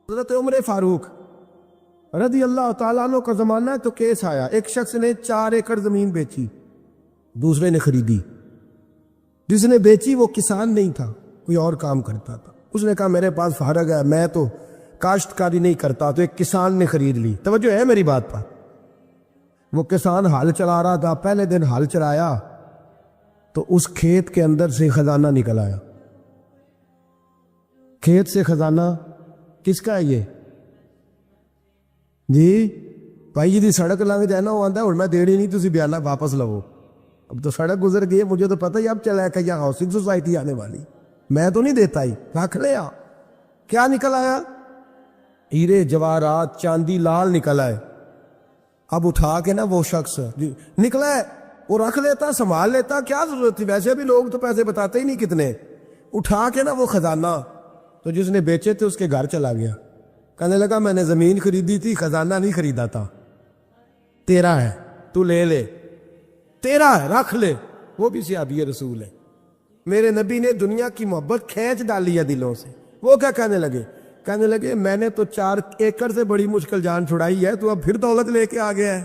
حضرت عمر فاروق رضی اللہ تعالیٰ عنہ کا زمانہ ہے تو کیس آیا، ایک شخص نے 4 ایکڑ زمین بیچی، دوسرے نے خریدی۔ جس نے بیچی وہ کسان نہیں تھا، کوئی اور کام کرتا تھا۔ اس نے کہا میرے پاس فارغ ہے، میں تو کاشتکاری نہیں کرتا، تو ایک کسان نے خرید لی۔ توجہ ہے میری بات پر؟ وہ کسان ہل چلا رہا تھا، پہلے دن ہل چلایا تو اس کھیت کے اندر سے خزانہ نکل آیا۔ کھیت سے خزانہ کس کا ہے یہ؟ جی بھائی جی سڑک لنگ جائے نا، وہ آتا ہے اور میں دیڑی نہیں تسی بیانہ واپس لو۔ اب تو سڑک گزر گئی ہے، مجھے تو پتہ ہی اب چلا ہے کہ یہاں ہاؤسنگ سوسائٹی آنے والی، میں تو نہیں دیتا ہی، رکھ لیا۔ کیا نکل آیا؟ ہیرے جواہرات چاندی لال نکل آئے۔ اب اٹھا کے نا وہ شخص نکلا ہے وہ رکھ لیتا، سنبھال لیتا، کیا ضرورت تھی؟ ویسے بھی لوگ تو پیسے بتاتے ہی نہیں کتنے۔ اٹھا کے نا وہ خزانہ تو جس نے بیچے تھے اس کے گھر چلا گیا، کہنے لگا میں نے زمین خریدی تھی، خزانہ نہیں خریدا تھا، تیرا ہے، تو لے لے، تیرا ہے، رکھ لے۔ وہ بھی صحابی رسول ہے، میرے نبی نے دنیا کی محبت کھینچ ڈالی ہے دلوں سے۔ وہ کیا کہنے لگے؟ کہنے لگے میں نے تو 4 ایکڑ سے بڑی مشکل جان چھڑائی ہے، تو اب پھر دولت لے کے آ گیا ہے۔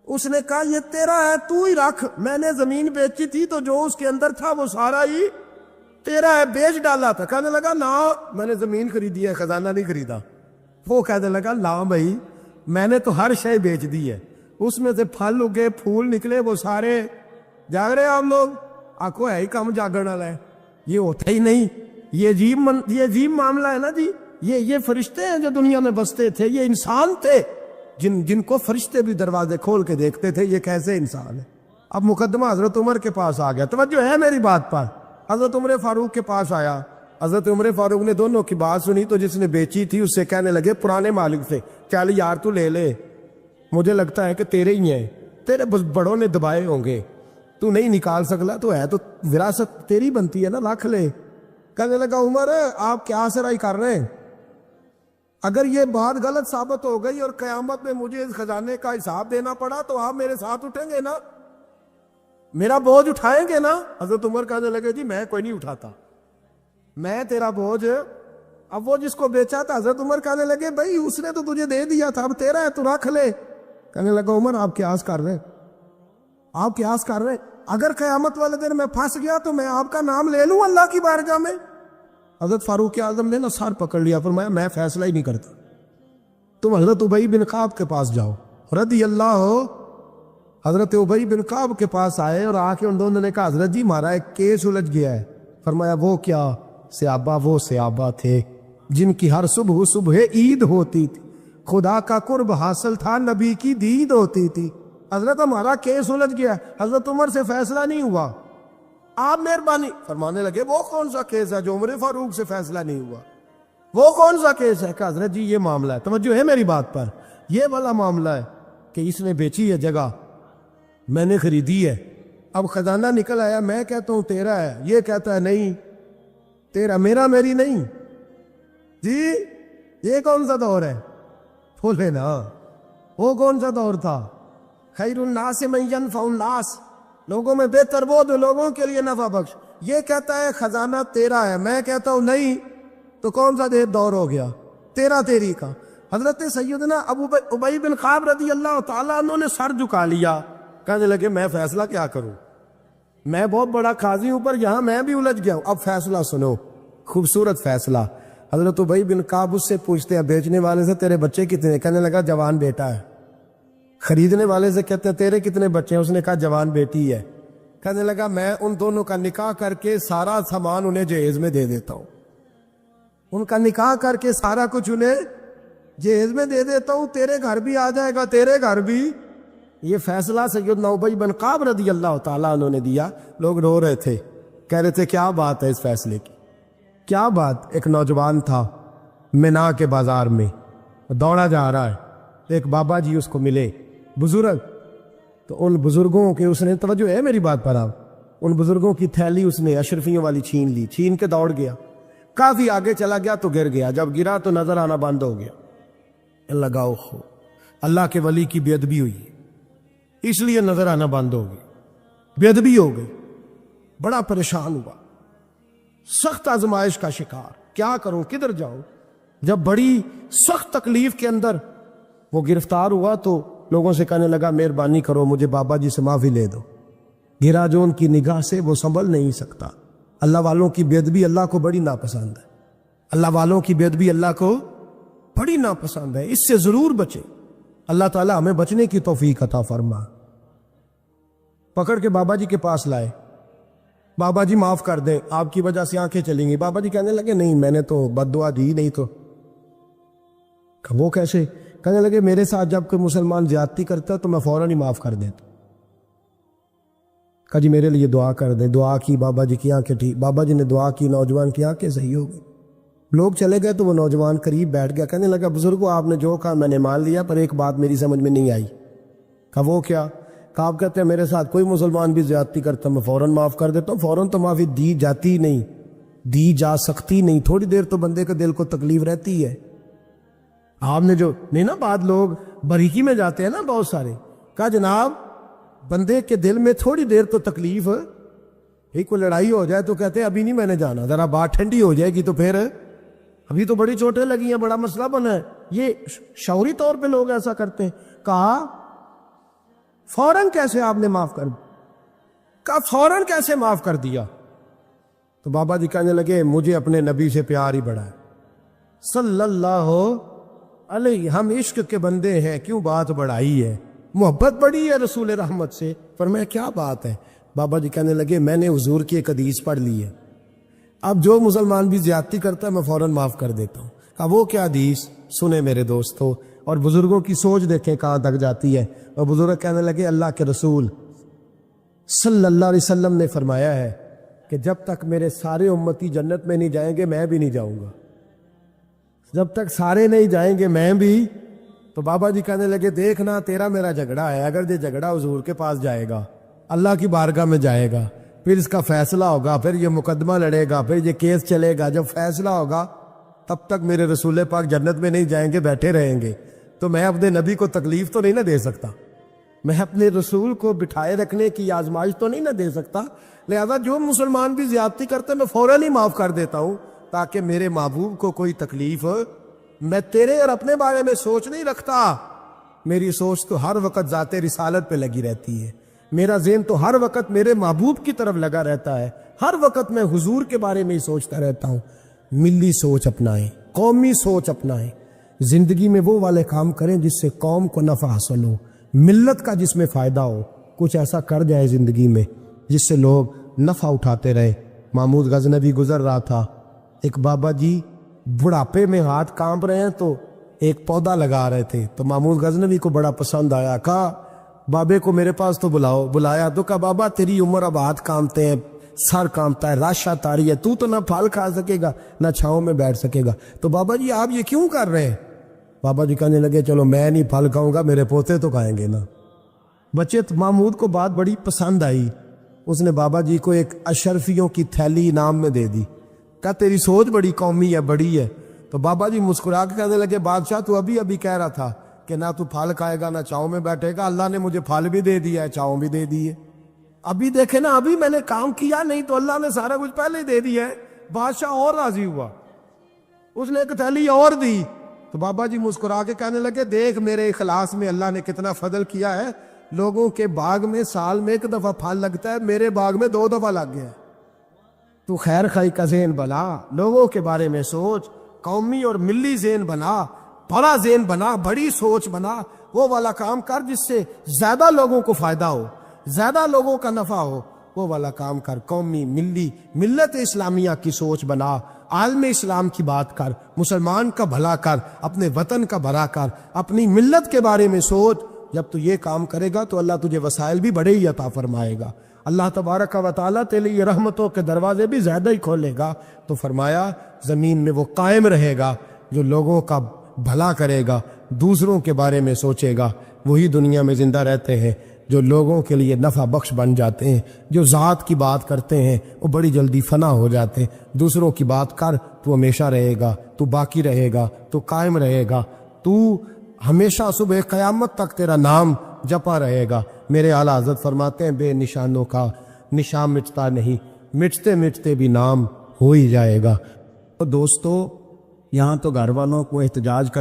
اس نے کہا یہ تیرا ہے، تو ہی رکھ، میں نے زمین بیچی تھی تو جو اس کے اندر تھا وہ سارا ہی تیرا ہے، بیچ ڈالا تھا۔ کہنے لگا نا میں نے زمین خریدی ہے، خزانہ نہیں خریدا۔ وہ کہنے لگا لا بھائی میں نے تو ہر شے بیچ دی ہے، اس میں سے پھل اگے، پھول نکلے، وہ سارے جاگ رہے آپ لوگ؟ آکو ہے ہی کام جاگن والا ہے، یہ ہوتا ہی نہیں۔ یہ عجیب معاملہ ہے نا جی۔ یہ فرشتے ہیں جو دنیا میں بستے تھے، یہ انسان تھے جن کو فرشتے بھی دروازے کھول کے دیکھتے تھے، یہ کیسے انسان ہے۔ اب مقدمہ حضرت عمر کے پاس آ گیا، توجہ ہے میری بات پر؟ حضرت عمر فاروق کے پاس آیا، حضرت عمر فاروق نے دونوں کی بات سنی تو جس نے بیچی تھی اس سے کہنے لگے پرانے مالک سے، چل یار تو لے لے، مجھے لگتا ہے کہ تیرے ہی ہیں، تیرے بڑوں نے دبائے ہوں گے، تو نہیں نکال سکتا، تو ہے تو وراثت تیری بنتی ہے نا، رکھ لے۔ کہنے لگا عمر آپ کیا سرائی کر رہے ہیں؟ اگر یہ بات غلط ثابت ہو گئی اور قیامت میں مجھے اس خزانے کا حساب دینا پڑا تو آپ میرے ساتھ اٹھیں گے نا، میرا بوجھ اٹھائیں گے نا؟ حضرت عمر کہنے لگے جی میں کوئی نہیں اٹھاتا، میں تیرا بوجھ۔ اب وہ جس کو بیچا تھا حضرت عمر کہنے لگے بھائی اس نے تو تجھے دے دیا تھا، اب تیرا ہے تو رکھ لے۔ کہنے لگا عمر آپ قیاس کر رہے ہیں، آپ قیاس کر رہے ہیں، اگر قیامت والے دن میں پھنس گیا تو میں آپ کا نام لے لوں اللہ کی بارگاہ میں؟ حضرت فاروق اعظم نے نا سر پکڑ لیا، فرمایا میں فیصلہ ہی نہیں کرتا، تم حضرت ابی بن کعب کے پاس جاؤ رضی اللہ ہو۔ حضرت ابی بن کعب کے پاس آئے اور آ کے ان دونوں نے کہا حضرت جی ہمارا ایک کیس الجھ گیا ہے۔ فرمایا وہ کیا؟ صحابہ وہ صحابہ تھے جن کی ہر صبح عید ہوتی تھی، خدا کا قرب حاصل تھا، نبی کی دید ہوتی تھی۔ حضرت ہمارا کیس الجھ گیا، حضرت عمر سے فیصلہ نہیں ہوا، آپ مہربانی فرمانے لگے وہ کون سا کیس ہے جو عمر فاروق سے فیصلہ نہیں ہوا؟ وہ کون سا کیس ہے؟ کہ حضرت جی یہ معاملہ ہے، توجہ ہے میری بات پر، یہ والا معاملہ ہے کہ اس نے بیچی ہے جگہ، میں نے خریدی ہے، اب خزانہ نکل آیا، میں کہتا ہوں تیرا ہے، یہ کہتا ہے نہیں تیرا، میرا میری نہیں۔ جی یہ کون سا دور ہے؟ بولے نا وہ کون سا دور تھا؟ خیر الناس من ینفع الناس، لوگوں میں بہتر وہ جو لوگوں کے لیے نفع بخش۔ یہ کہتا ہے خزانہ تیرا ہے، میں کہتا ہوں نہیں، تو کون سا دور ہو گیا؟ تیرا تیری کا۔ حضرت سیدنا ابی بن کعب رضی اللہ تعالیٰ عنہ نے سر جھکا لیا، کہنے لگے میں فیصلہ کیا کروں، میں بہت بڑا قاضی ہوں پر یہاں میں بھی الجھ گیا ہوں، اب فیصلہ سنو، خوبصورت فیصلہ۔ حضرت ابی بن کعب اس سے پوچھتے ہیں بیچنے والے سے تیرے بچے کتنے؟ کہنے لگا جوان بیٹا ہے۔ خریدنے والے سے کہتے ہیں تیرے کتنے بچے ہیں؟ اس نے کہا جوان بیٹی ہے۔ کہنے لگا میں ان دونوں کا نکاح کر کے سارا سامان انہیں جہیز میں دے دیتا ہوں، ان کا نکاح کر کے سارا کچھ انہیں جہیز میں دے دیتا ہوں، تیرے گھر بھی آ جائے گا، تیرے گھر بھی۔ یہ فیصلہ سیدنا ابی بن کعب رضی اللہ تعالیٰ عنہ نے دیا۔ لوگ رو رہے تھے، کہہ رہے تھے کیا بات ہے اس فیصلے کی، کیا بات۔ ایک نوجوان تھا مینا کے بازار میں دوڑا جا رہا ہے، ایک بابا جی اس کو ملے بزرگ، تو ان بزرگوں کے اس نے، توجہ ہے میری بات پر آپ، ان بزرگوں کی تھیلی اس نے اشرفیوں والی چھین لی، چھین کے دوڑ گیا، کافی آگے چلا گیا تو گر گیا، جب گرا تو نظر آنا بند ہو گیا، لگاؤ اللہ کے ولی کی بے ادبی ہوئی، اس لیے نظر آنا بند ہو گئی، بے ادبی ہو گئی، بڑا پریشان ہوا، سخت آزمائش کا شکار، کیا کروں کدھر جاؤں؟ جب بڑی سخت تکلیف کے اندر وہ گرفتار ہوا تو لوگوں سے کہنے لگا مہربانی کرو مجھے بابا جی سے معافی لے دو. گرا جو ان کی نگاہ سے وہ سنبھل نہیں سکتا. اللہ والوں کی بے ادبی اللہ کو بڑی ناپسند ہے. اللہ والوں کی بے ادبی اللہ کو بڑی ناپسند ہے. اس سے ضرور بچیں. اللہ تعالیٰ ہمیں بچنے کی توفیق عطا فرما. پکڑ کے بابا جی کے پاس لائے. بابا جی معاف کر دیں، آپ کی وجہ سے آنکھیں چلیں گی. بابا جی کہنے لگے نہیں میں نے تو بد دعا دی نہیں. تو وہ کیسے؟ کہنے لگے میرے ساتھ جب کوئی مسلمان زیادتی کرتا تو میں فوراً ہی معاف کر دیتا. کہا جی میرے لیے دعا کر دیں. دعا کی، بابا جی کی آنکھیں ٹھیک. بابا جی نے دعا کی، نوجوان کی آنکھیں صحیح ہو گئی. لوگ چلے گئے تو وہ نوجوان قریب بیٹھ گیا. کہنے لگا بزرگوں آپ نے جو کہا میں نے مان لیا، پر ایک بات میری سمجھ میں نہیں آئی. کہا وہ کیا؟ کہا آپ کہتے ہیں میرے ساتھ کوئی مسلمان بھی زیادتی کرتا میں فوراً معاف کر دیتا ہوں. فوراً تو معافی دی جاتی نہیں، دی جا سکتی نہیں. تھوڑی دیر تو بندے کے دل کو تکلیف رہتی ہے. آپ نے جو نہیں نا، بعد لوگ بریکی میں جاتے ہیں نا بہت سارے. کہا جناب بندے کے دل میں تھوڑی دیر تو تکلیف، ایک کوئی لڑائی ہو جائے تو کہتے ہیں ابھی نہیں میں نے جانا، ذرا بات ٹھنڈی ہو جائے گی تو پھر، ابھی تو بڑی چوٹیں لگی ہیں، بڑا مسئلہ بنا ہے. یہ شعوری طور پہ لوگ ایسا کرتے ہیں. کہا فوراً کیسے آپ نے معاف کر دیا؟ کہا فوراً کیسے معاف کر دیا؟ تو بابا جی کہنے لگے مجھے اپنے نبی سے پیار ہی بڑا ہے صلی اللہ علیہ. ہم عشق کے بندے ہیں، کیوں بات بڑھائی ہے؟ محبت بڑی ہے رسول رحمت سے. فرمایا کیا بات ہے؟ بابا جی کہنے لگے میں نے حضور کی ایک حدیث پڑھ لی ہے، اب جو مسلمان بھی زیادتی کرتا ہے میں فوراً معاف کر دیتا ہوں. کہا وہ کیا حدیث؟ سنے میرے دوستو. اور بزرگوں کی سوچ دیکھیں کہاں تک جاتی ہے. اور بزرگ کہنے لگے اللہ کے رسول صلی اللہ علیہ وسلم نے فرمایا ہے کہ جب تک میرے سارے امتی جنت میں نہیں جائیں گے میں بھی نہیں جاؤں گا. جب تک سارے نہیں جائیں گے میں بھی. تو بابا جی کہنے لگے دیکھنا تیرا میرا جھگڑا ہے، اگر یہ جھگڑا حضور کے پاس جائے گا، اللہ کی بارگاہ میں جائے گا، پھر اس کا فیصلہ ہوگا، پھر یہ مقدمہ لڑے گا، پھر یہ کیس چلے گا، جب فیصلہ ہوگا تب تک میرے رسول پاک جنت میں نہیں جائیں گے، بیٹھے رہیں گے. تو میں اپنے نبی کو تکلیف تو نہیں نہ دے سکتا، میں اپنے رسول کو بٹھائے رکھنے کی آزمائش تو نہیں نہ دے سکتا. لہذا جو مسلمان بھی زیادتی کرتے میں فوراً ہی معاف کر دیتا ہوں تاکہ میرے محبوب کو کوئی تکلیف. میں تیرے اور اپنے بارے میں سوچ نہیں رکھتا، میری سوچ تو ہر وقت ذات رسالت پہ لگی رہتی ہے. میرا ذہن تو ہر وقت میرے محبوب کی طرف لگا رہتا ہے. ہر وقت میں حضور کے بارے میں ہی سوچتا رہتا ہوں. ملی سوچ اپنائیں، قومی سوچ اپنائیں. زندگی میں وہ والے کام کریں جس سے قوم کو نفع حاصل ہو، ملت کا جس میں فائدہ ہو. کچھ ایسا کر جائے زندگی میں جس سے لوگ نفع اٹھاتے رہے. محمود غزنوی گزر رہا تھا، ایک بابا جی بڑھاپے میں ہاتھ کانپ رہے ہیں تو ایک پودا لگا رہے تھے. تو محمود غزنوی کو بڑا پسند آیا. کہا بابے کو میرے پاس تو بلاؤ. بلایا تو کہا بابا تیری عمر اب ہاتھ کانپتے ہیں، سر کانپتا ہے، راشا تاری ہے، تو نہ پھل کھا سکے گا نہ چھاؤں میں بیٹھ سکے گا. تو بابا جی آپ یہ کیوں کر رہے ہیں؟ بابا جی کہنے لگے چلو میں نہیں پھل کھاؤں گا، میرے پوتے تو کھائیں گے نا. بچے محمود کو بات بڑی پسند آئی. اس نے بابا جی کو ایک اشرفیوں کی تھیلی انعام میں دے دی. کہا تیری سوچ بڑی قومی ہے، بڑی ہے. تو بابا جی مسکرا کے کہنے لگے بادشاہ تو ابھی کہہ رہا تھا کہ نہ تو پھل کھائے گا نہ چھاؤں میں بیٹھے گا. اللہ نے مجھے پھل بھی دے دیا ہے، چھاؤں بھی دے دی ہے. ابھی دیکھے نا، ابھی میں نے کام کیا نہیں تو اللہ نے سارا کچھ پہلے ہی دے دیا ہے. بادشاہ اور راضی ہوا، اس نے ایک تھیلی اور دی. تو بابا جی مسکرا کے کہنے لگے دیکھ میرے اخلاص میں اللہ نے کتنا فضل کیا ہے. لوگوں کے باغ میں سال میں ایک دفعہ پھل لگتا ہے، میرے باغ میں 2 دفعہ لگ گیا. تو خیر خائی کا ذہن بنا، لوگوں کے بارے میں سوچ، قومی اور ملی ذہن بنا، بڑا ذہن بنا، بڑی سوچ بنا. وہ والا کام کر جس سے زیادہ لوگوں کو فائدہ ہو، زیادہ لوگوں کا نفع ہو. وہ والا کام کر. قومی، ملی، ملت اسلامیہ کی سوچ بنا. عالم اسلام کی بات کر، مسلمان کا بھلا کر، اپنے وطن کا بھلا کر، اپنی ملت کے بارے میں سوچ. جب تو یہ کام کرے گا تو اللہ تجھے وسائل بھی بڑے ہی عطا فرمائے گا. اللہ تبارک و تعالیٰ تیرے لیے رحمتوں کے دروازے بھی زیادہ ہی کھولے گا. تو فرمایا زمین میں وہ قائم رہے گا جو لوگوں کا بھلا کرے گا، دوسروں کے بارے میں سوچے گا. وہی دنیا میں زندہ رہتے ہیں جو لوگوں کے لیے نفع بخش بن جاتے ہیں. جو ذات کی بات کرتے ہیں وہ بڑی جلدی فنا ہو جاتے ہیں. دوسروں کی بات کر، تو ہمیشہ رہے گا، تو باقی رہے گا، تو قائم رہے گا، تو ہمیشہ صبح قیامت تک تیرا نام جپا رہے گا. میرے اعلیٰ حضرت فرماتے ہیں بے نشانوں کا نشان مٹتا نہیں، مٹتے مٹتے بھی نام ہو ہی جائے گا. تو دوستو یہاں تو گھر والوں کو احتجاج